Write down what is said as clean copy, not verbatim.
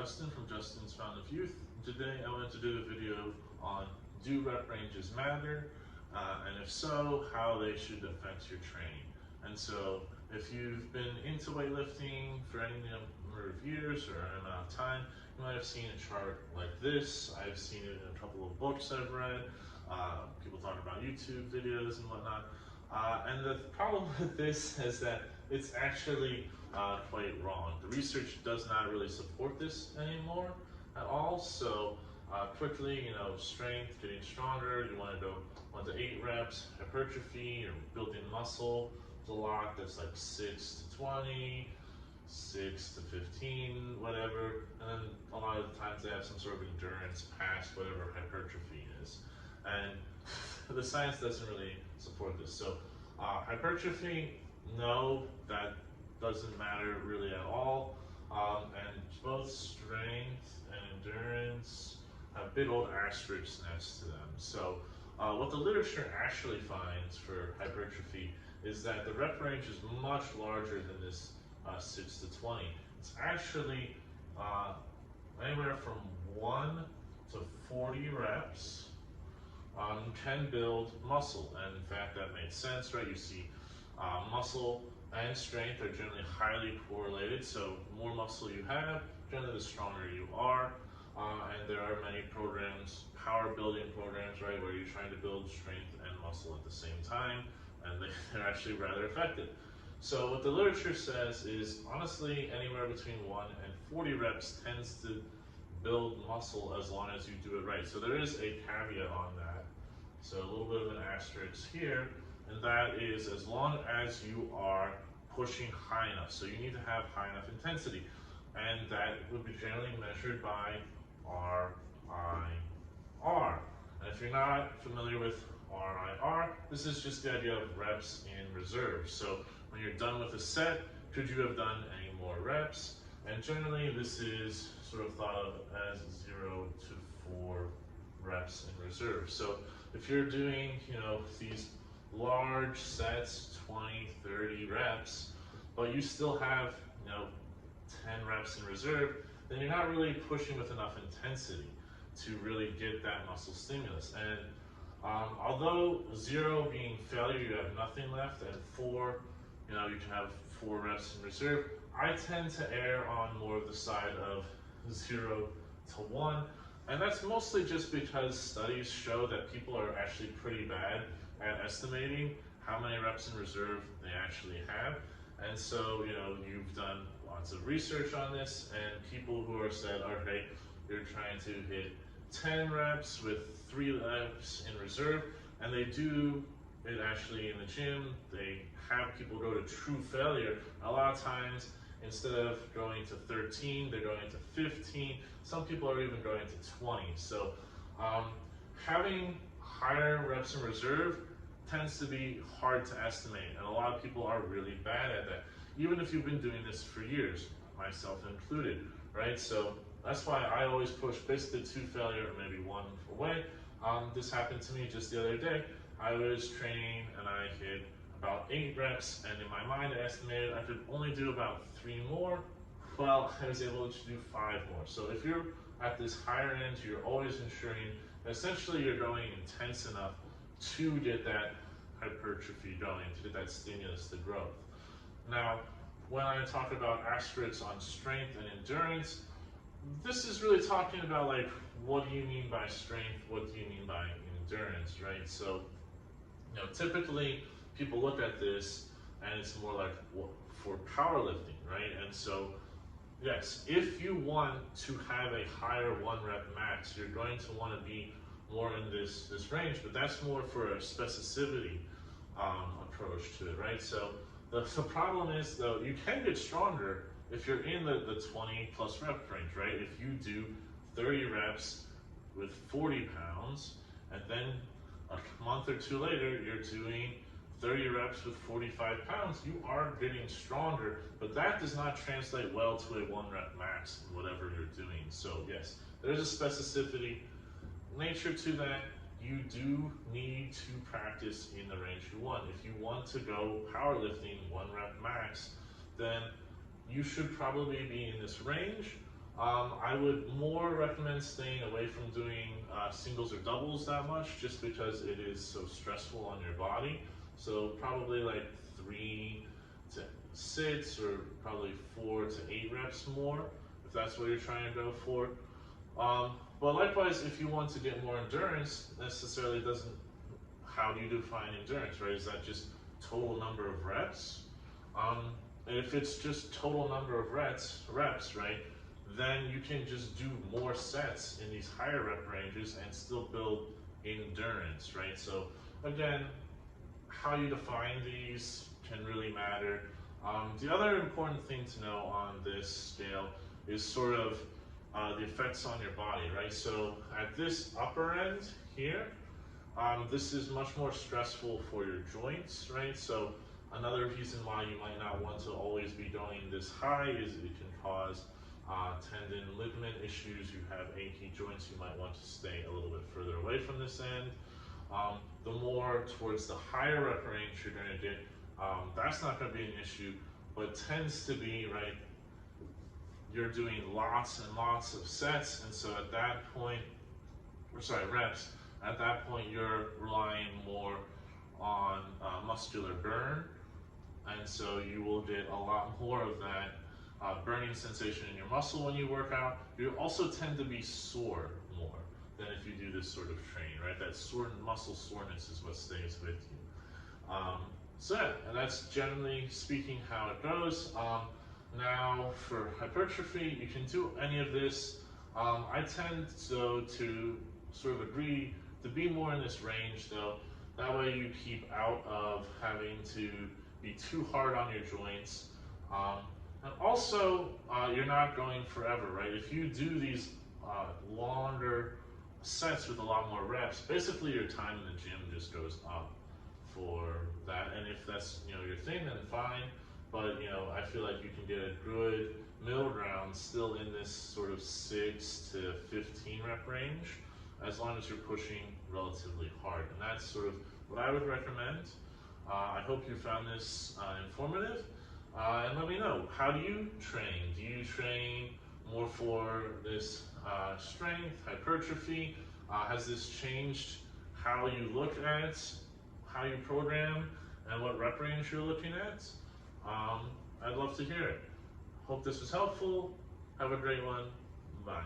Justin from Justin's Fountain of Youth. Today I wanted to do a video on do rep ranges matter, and if so, how they should affect your training. And so if you've been into weightlifting for any number of years or an amount of time, you might have seen a chart like this. I've seen it in a couple of books I've read. People talk about YouTube videos and whatnot. And the problem with this is that it's actually quite wrong. The research does not really support this anymore at all. So quickly, strength, getting stronger, you want to go 1 to 8 reps, hypertrophy, or building muscle. There's a lot that's like 6 to 20, 6 to 15, whatever. And then a lot of the times they have some sort of endurance past whatever hypertrophy is. And the science doesn't really support this. So hypertrophy, no, that doesn't matter really at all. And both strength and endurance have big old asterisks next to them. So what the literature actually finds for hypertrophy is that the rep range is much larger than this 6 to 20. It's actually anywhere from 1 to 40 reps. You can build muscle, and in fact that makes sense, right? You see muscle and strength are generally highly correlated, so the more muscle you have, generally the stronger you are. And there are many programs, power building programs, right, where you're trying to build strength and muscle at the same time, and they're actually rather effective. So what the literature says is, honestly, anywhere between 1 and 40 reps tends to build muscle as long as you do it right. So there is a caveat on that. So a little bit of an asterisk here, and that is as long as you are pushing high enough. So you need to have high enough intensity, and that would be generally measured by RIR. And if you're not familiar with RIR, this is just the idea of reps in reserve. So when you're done with a set, could you have done any more reps? And generally this is sort of thought of as 0 to 4 reps in reserve. So if you're doing, these large sets, 20, 30 reps, but you still have, 10 reps in reserve, then you're not really pushing with enough intensity to really get that muscle stimulus. And although 0 being failure, you have nothing left, and 4, you can have 4 reps in reserve, I tend to err on more of the side of 0 to 1. And that's mostly just because studies show that people are actually pretty bad at estimating how many reps in reserve they actually have. And so, you've done lots of research on this, and people who are said, okay, you're trying to hit 10 reps with 3 reps in reserve, and they do it actually in the gym. They have people go to true failure. A lot of times, instead of going to 13, they're going to 15. Some people are even going to 20. So having higher reps in reserve tends to be hard to estimate, and a lot of people are really bad at that, even if you've been doing this for years, myself included, right? So that's why I always push basically 2 failure or maybe 1 away. This happened to me just the other day. I was training and I hit about 8 reps, and in my mind I estimated I could only do about 3 more. Well, I was able to do 5 more. So if you're at this higher end, you're always ensuring that essentially you're going intense enough to get that hypertrophy going, to get that stimulus to growth. Now, when I talk about asterisks on strength and endurance, this is really talking about like, what do you mean by strength? What do you mean by endurance, right? So, typically people look at this and it's more like for powerlifting, right? And so, yes, if you want to have a higher 1 rep max, you're going to want to be more in this range, but that's more for a specificity approach to it, right? So the problem is, though, you can get stronger if you're in the 20 plus rep range, right? If you do 30 reps with 40 pounds, and then a month or 2 later, you're doing 30 reps with 45 pounds, you are getting stronger, but that does not translate well to a 1 rep max in whatever you're doing. So yes, there's a specificity nature to that. You do need to practice in the range you want. If you want to go powerlifting 1 rep max, then you should probably be in this range. I would more recommend staying away from doing singles or doubles that much, just because it is so stressful on your body. So probably like 3 to 6 or probably 4 to 8 reps more, if that's what you're trying to go for. But likewise, if you want to get more endurance, necessarily doesn't, how do you define endurance, right? Is that just total number of reps? And if it's just total number of reps, right, then you can just do more sets in these higher rep ranges and still build endurance, right? So again, how you define these can really matter. The other important thing to know on this scale is sort of the effects on your body, right? So at this upper end here, this is much more stressful for your joints, right? So another reason why you might not want to always be going this high is it can cause tendon ligament issues. You have achy joints, you might want to stay a little bit further away from this end. The more towards the higher rep range you're going to get, that's not going to be an issue, but tends to be, right, you're doing lots and lots of sets, and so at that point, reps, at that point you're relying more on muscular burn, and so you will get a lot more of that burning sensation in your muscle when you work out. You also tend to be sore more than if you do this sort of training, right? That muscle soreness is what stays with you. So yeah, and that's generally speaking how it goes. Now for hypertrophy, you can do any of this. I tend to sort of agree to be more in this range though. That way you keep out of having to be too hard on your joints. And also, you're not going forever, right? If you do these longer sets with a lot more reps, basically your time in the gym just goes up for that. And if that's your thing, then fine. But I feel like you can get a good middle ground still in this sort of 6 to 15 rep range, as long as you're pushing relatively hard. And that's sort of what I would recommend. I hope you found this informative. And let me know, how do you train? Do you train more for this strength, hypertrophy? Has this changed how you look at how you program and what rep range you're looking at? I'd love to hear it. Hope this was helpful. Have a great one. Bye.